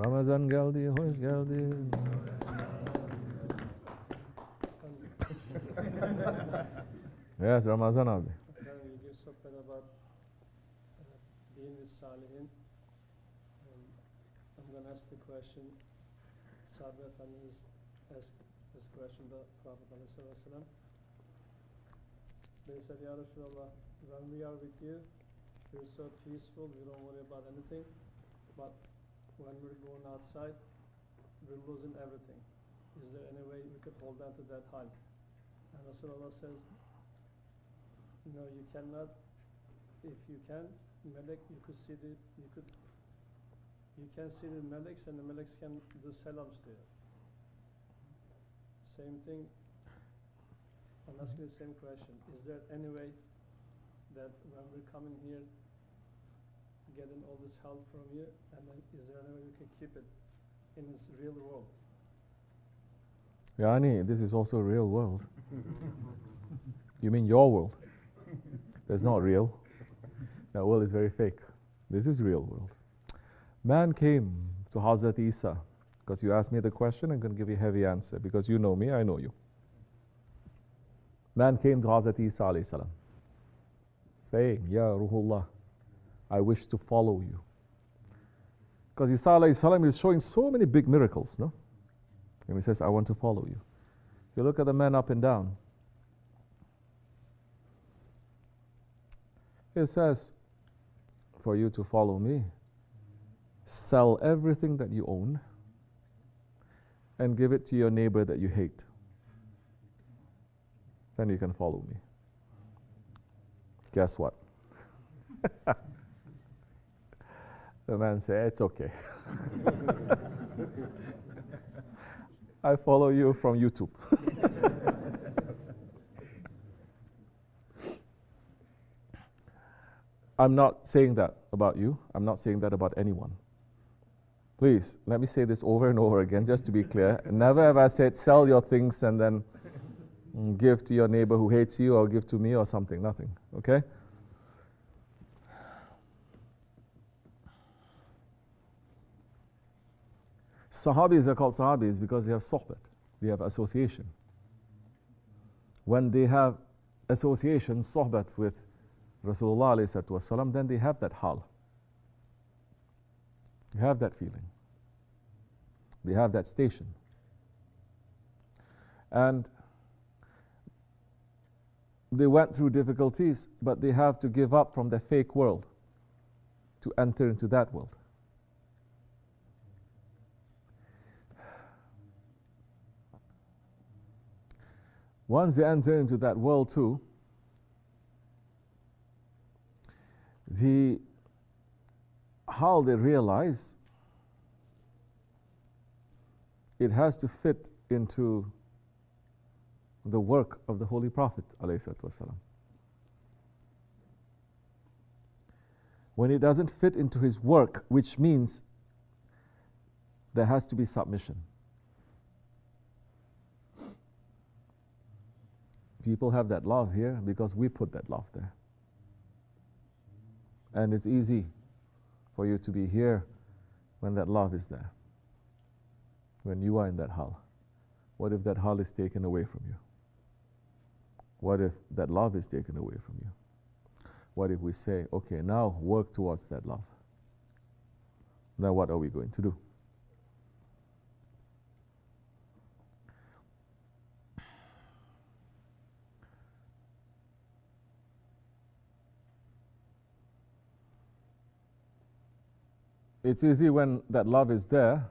Ramazan geldi, hoş geldin. Yes, Ramazan abi. You give something about being with Salihin. I'm going to ask the question. Shaban is asked this question to Prophet ﷺ. They said, Ya Rasulullah, when we are with you, we're so peaceful, we don't worry about anything. But when we're going outside, we're losing everything. Is there any way we could hold on to that high? And Rasulullah says, no, you cannot. If you can, Melek, you can see the Meleks, and the Meleks can do salams to you. Same thing. I'm asking the same question. Is there any way that when we're coming here, getting all this help from you, and then is there any way we can keep it in this real world? Yani, this is also a real world. You mean your world? That's not real. That world is very fake. This is real world. Man came to Hazrat Isa, because you asked me the question, I'm going to give you a heavy answer, because you know me, I know you. Man came to Hazrat Isa alayhi salam, saying, Ya Ruhullah, I wish to follow you. Because Isa alayhi salam is showing so many big miracles, no? And he says, I want to follow you. You look at the men up and down. He says, for you to follow me, sell everything that you own and give it to your neighbor that you hate. Then you can follow me. Guess what? The man said, it's okay. I follow you from YouTube. I'm not saying that about you. I'm not saying that about anyone. Please, let me say this over and over again, just to be clear. Never have I said, sell your things and then give to your neighbor who hates you, or give to me or something. Nothing. Okay? Sahabis are called Sahabis because they have sohbat. They have association. When they have association, sohbat with Rasulullah alayhi wasallam, then they have that hal. They have that feeling. They have that station. And they went through difficulties, but they have to give up from the fake world to enter into that world. Once they enter into that world too, how they realize it has to fit into the work of the Holy Prophet ﷺ. When it doesn't fit into his work, which means there has to be submission. People have that love here because we put that love there. And it's easy for you to be here when that love is there, when you are in that hal. What if that hal is taken away from you? What if that love is taken away from you? What if we say, okay, now work towards that love? Now what are we going to do? It's easy when that love is there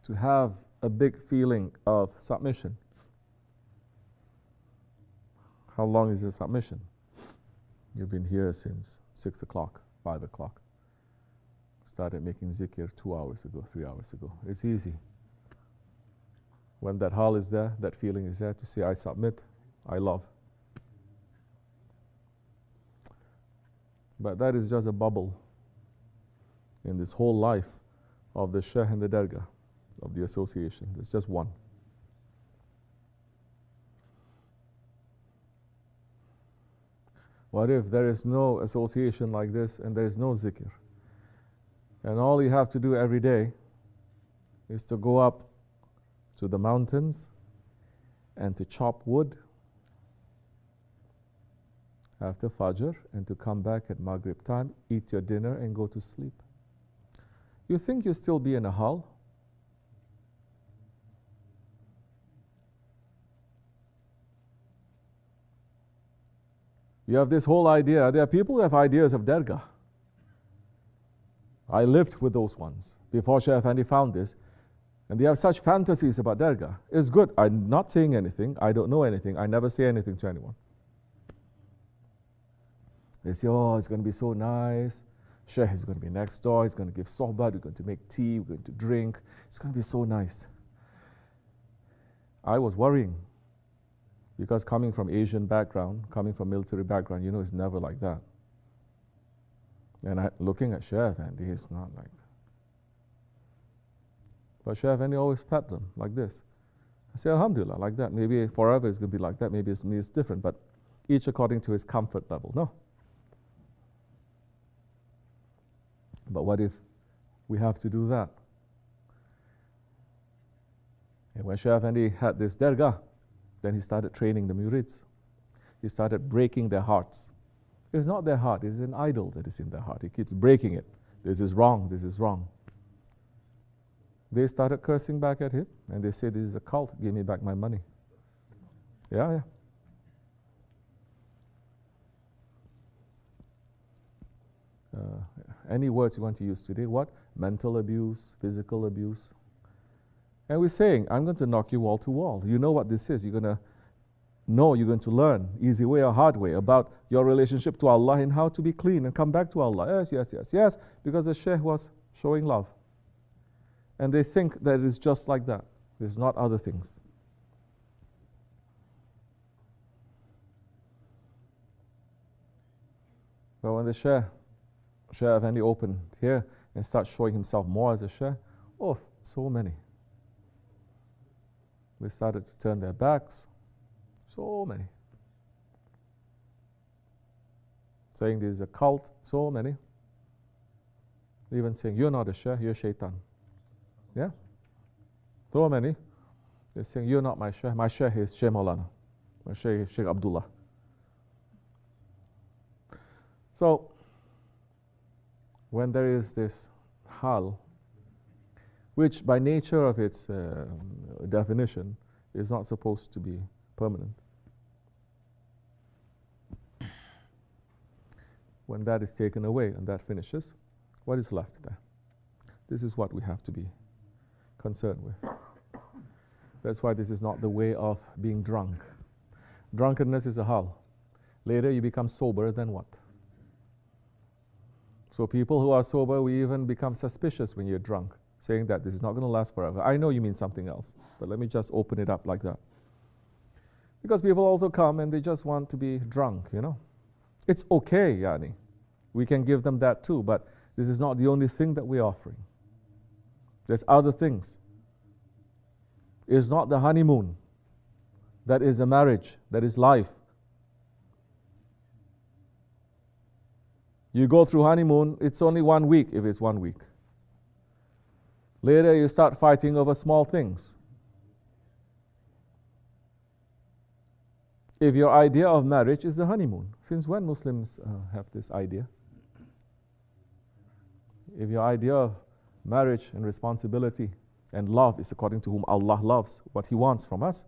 to have a big feeling of submission. How long is your submission? You've been here since 6 o'clock, 5 o'clock. Started making zikr 2 hours ago, 3 hours ago. It's easy. When that hal is there, that feeling is there to say, I submit, I love. But that is just a bubble in this whole life of the Shaykh and the Dargah, of the association. There's just one. What if there is no association like this and there is no zikr? And all you have to do every day is to go up to the mountains and to chop wood after Fajr, and to come back at Maghrib time, eat your dinner and go to sleep. You think you'll still be in a hall? You have this whole idea. There are people who have ideas of Dargah. I lived with those ones before Shaykh Effendi found this, and they have such fantasies about Dargah. It's good. I'm not saying anything. I don't know anything. I never say anything to anyone. They say, oh, it's going to be so nice. Shaykh is going to be next door. He's going to give sohbah. We're going to make tea. We're going to drink. It's going to be so nice. I was worrying because coming from Asian background, coming from military background, you know, it's never like that. And looking at Shaykh Effendi, he's not like. But Shaykh Effendi always pat them like this. I say, Alhamdulillah, like that. Maybe forever it's going to be like that. Maybe it's different, but each according to his comfort level. No. But what if we have to do that? And when Shaykh Effendi had this Dargah, then he started training the murids. He started breaking their hearts. It's not their heart, it's an idol that is in their heart. He keeps breaking it. This is wrong, this is wrong. They started cursing back at him, and they say, this is a cult, give me back my money. Yeah. Any words you want to use today? What? Mental abuse, physical abuse. And we're saying, I'm going to knock you wall to wall. You know what this is. You're going to know, you're going to learn, easy way or hard way, about your relationship to Allah and how to be clean and come back to Allah. Yes. Because the Shaykh was showing love. And they think that it's just like that. There's not other things. But when the Shaykh Effendi opened here and started showing himself more as a Shaykh, oh, so many. They started to turn their backs. So many. Saying this is a cult. So many. Even saying, you're not a Shaykh, you're Shaitan. Yeah? So many. They're saying, you're not my Shaykh. My Shaykh is Shaykh Maulana. My Shaykh is Shaykh Abdullah. So, when there is this hal, which by nature of its definition is not supposed to be permanent. When that is taken away and that finishes, what is left there? This is what we have to be concerned with. That's why this is not the way of being drunk. Drunkenness is a hal. Later you become sober, then what? So people who are sober, we even become suspicious when you're drunk, saying that this is not going to last forever. I know you mean something else, but let me just open it up like that. Because people also come and they just want to be drunk, you know. It's okay, yani. We can give them that too, but this is not the only thing that we're offering. There's other things. It's not the honeymoon. That is a marriage. That is life. You go through honeymoon, it's only 1 week if it's 1 week. Later you start fighting over small things. If your idea of marriage is the honeymoon, since when Muslims have this idea? If your idea of marriage and responsibility and love is according to whom Allah loves, what He wants from us,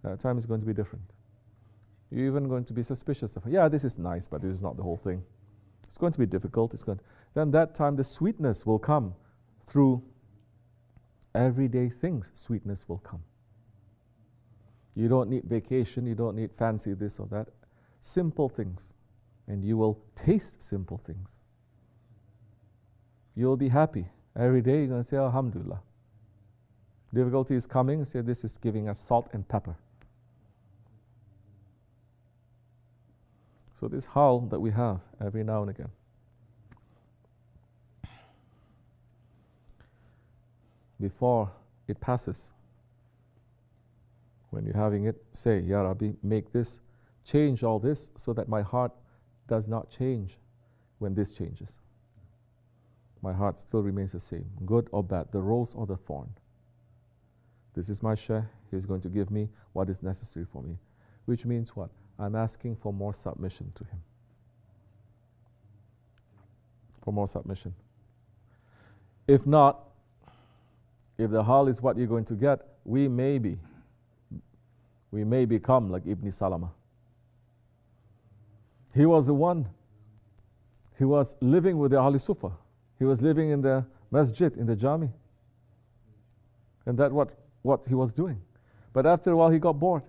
that time is going to be different. You're even going to be suspicious of, yeah, this is nice, but this is not the whole thing. It's going to be difficult. Then that time the sweetness will come through everyday things. Sweetness will come. You don't need vacation. You don't need fancy this or that. Simple things. And you will taste simple things. You'll be happy. Every day you're going to say, Alhamdulillah. Difficulty is coming, say this is giving us salt and pepper. So this hal that we have every now and again. Before it passes, when you're having it, say, Ya Rabbi, make this, change all this so that my heart does not change when this changes. my heart still remains the same, good or bad, the rose or the thorn. This is my share. He's going to give me what is necessary for me. Which means what? I'm asking for more submission to Him. For more submission. If not, if the hal is what you're going to get, we may become like Ibn Salama. He was the one. He was living with the Ahli Sufa. He was living in the masjid, in the jami. And that's what he was doing. But after a while he got bored.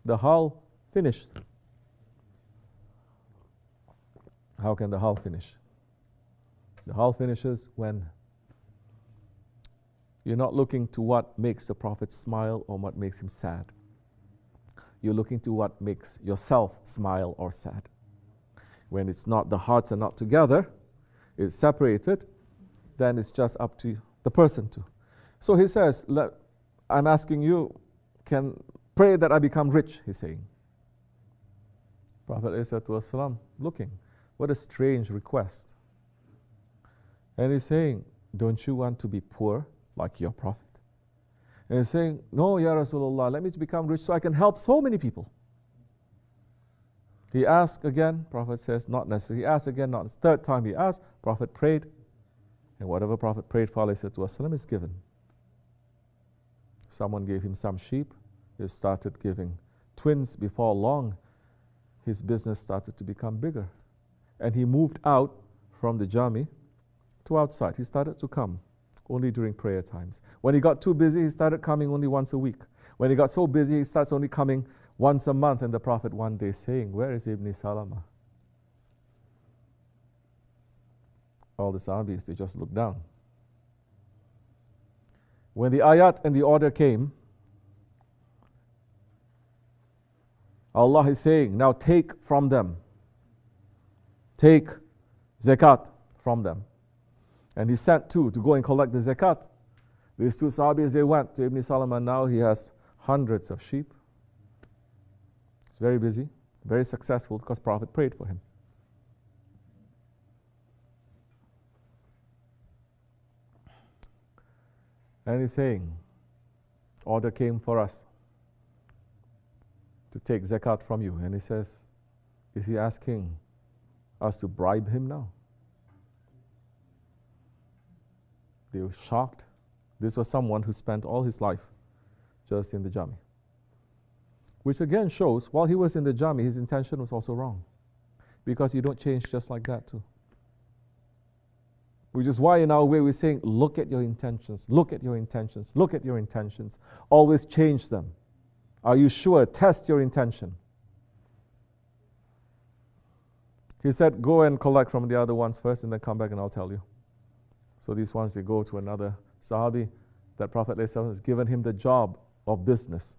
The hal finished. How can the hal finish? The hal finishes when you're not looking to what makes the Prophet smile or what makes him sad. You're looking to what makes yourself smile or sad. When it's not, the hearts are not together, it's separated, then it's just up to the person to. So he says, I'm asking you, can pray that I become rich, he's saying. Prophet ﷺ looking, what a strange request. And he's saying, don't you want to be poor like your Prophet? And he's saying, no, Ya Rasulullah, let me become rich so I can help so many people. He asked again, Prophet says, not necessary. He asked again, not. Third time he asked, Prophet prayed, and whatever Prophet prayed for ﷺ is given. Someone gave him some sheep. He started giving twins. Before long, his business started to become bigger. And he moved out from the jami to outside. He started to come only during prayer times. When he got too busy, he started coming only once a week. When he got so busy, he starts only coming once a month. And the Prophet one day saying, where is Ibn Salama? All the Sahabis, they just looked down. When the ayat and the order came, Allah is saying, now take from them. Take zakat from them. And he sent two to go and collect the zakat. These two Sahabis, they went to Ibn Salama. Now he has hundreds of sheep. He's very busy, very successful because Prophet prayed for him. And he's saying, order came for us to take zakat from you. And he says, is he asking us to bribe him now? They were shocked. This was someone who spent all his life just in the jami. Which again shows, while he was in the jami, his intention was also wrong. Because you don't change just like that too. Which is why in our way we're saying, look at your intentions, look at your intentions, look at your intentions. Always change them. Are you sure? Test your intention. He said, go and collect from the other ones first and then come back and I'll tell you. So these ones, they go to another Sahabi that Prophet ﷺ has given him the job of business.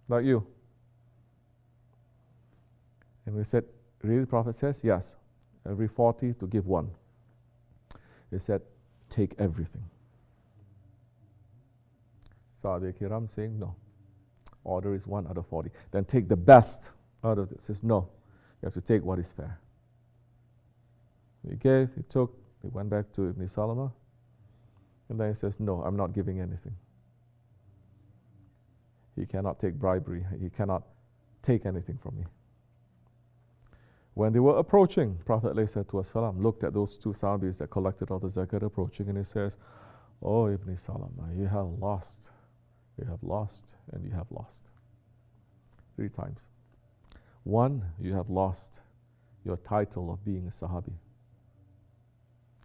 Like you. And we said, really, the Prophet says, yes. Every 40 to give one. He said, take everything. Sahabi Kiram saying, no. Order is 1 out of 40. Then take the best out of this. He says, no. You have to take what is fair. He gave, he took, he went back to Ibn Salama. And then he says, no, I'm not giving anything. He cannot take bribery. He cannot take anything from me. When they were approaching, Prophet ﷺ looked at those two Sahabis that collected all the zakat approaching, and he says, oh, Ibn Salama, you have lost. You have lost, and you have lost. 3 times. 1, you have lost your title of being a Sahabi.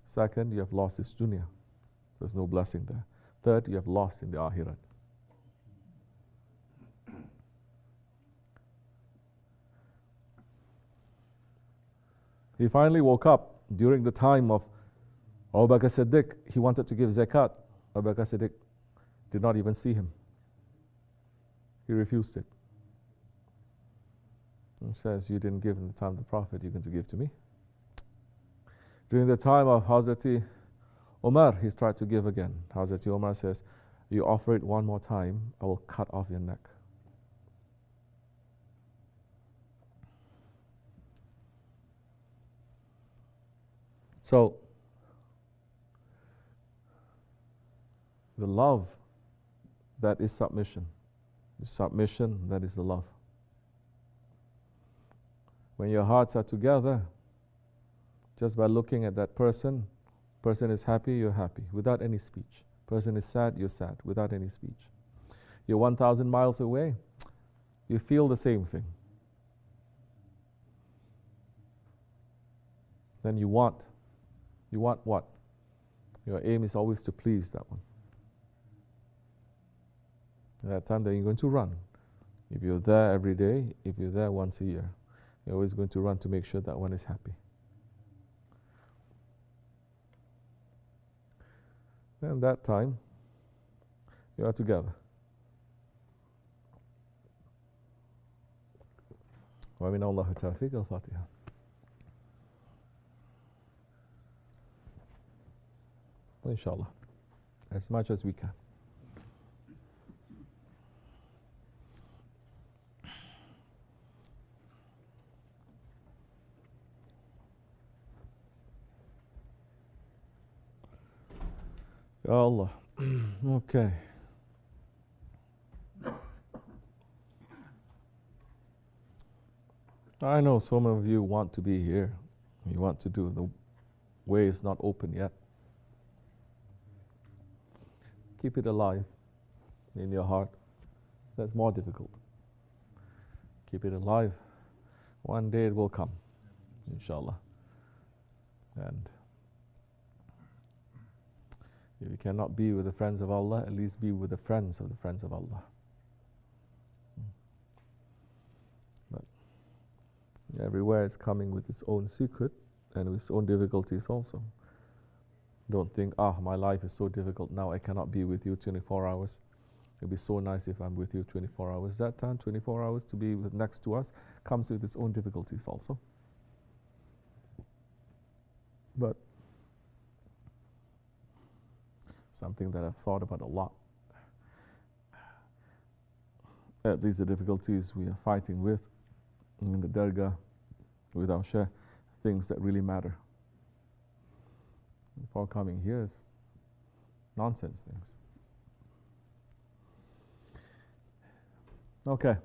2nd, you have lost this dunya. There's no blessing there. 3rd, you have lost in the akhirat. He finally woke up during the time of Abu Bakr Siddiq. He wanted to give zakat. Abu Bakr Siddiq did not even see him. He refused it. He says, you didn't give in the time of the Prophet, you're going to give to me. During the time of Hazrati Umar, he tried to give again. Hazrati Umar says, you offer it one more time, I will cut off your neck. So, the love, that is submission. The submission, that is the love. When your hearts are together, just by looking at that person is happy, you're happy, without any speech. Person is sad, you're sad, without any speech. You're 1,000 miles away, you feel the same thing. Then you want what? Your aim is always to please that one. At that time, then you're going to run. If you're there every day, if you're there once a year, you're always going to run to make sure that one is happy. And that time, you are together. ومن الله التوفيق. الفاتحة. Inshallah, as much as we can. Ya Allah. Okay. I know some of you want to be here. You want to do. The way is not open yet. Keep it alive in your heart. That's more difficult. Keep it alive. One day it will come, inshallah. And if you cannot be with the friends of Allah, at least be with the friends of Allah. But everywhere is coming with its own secret and with its own difficulties also. Don't think, my life is so difficult now, I cannot be with you 24 hours. It'd be so nice if I'm with you 24 hours. That time, 24 hours to be next to us, comes with its own difficulties also. But something that I've thought about a lot. At least the difficulties we are fighting with in the dargah, with our share, things that really matter. Before coming here is nonsense things. Okay.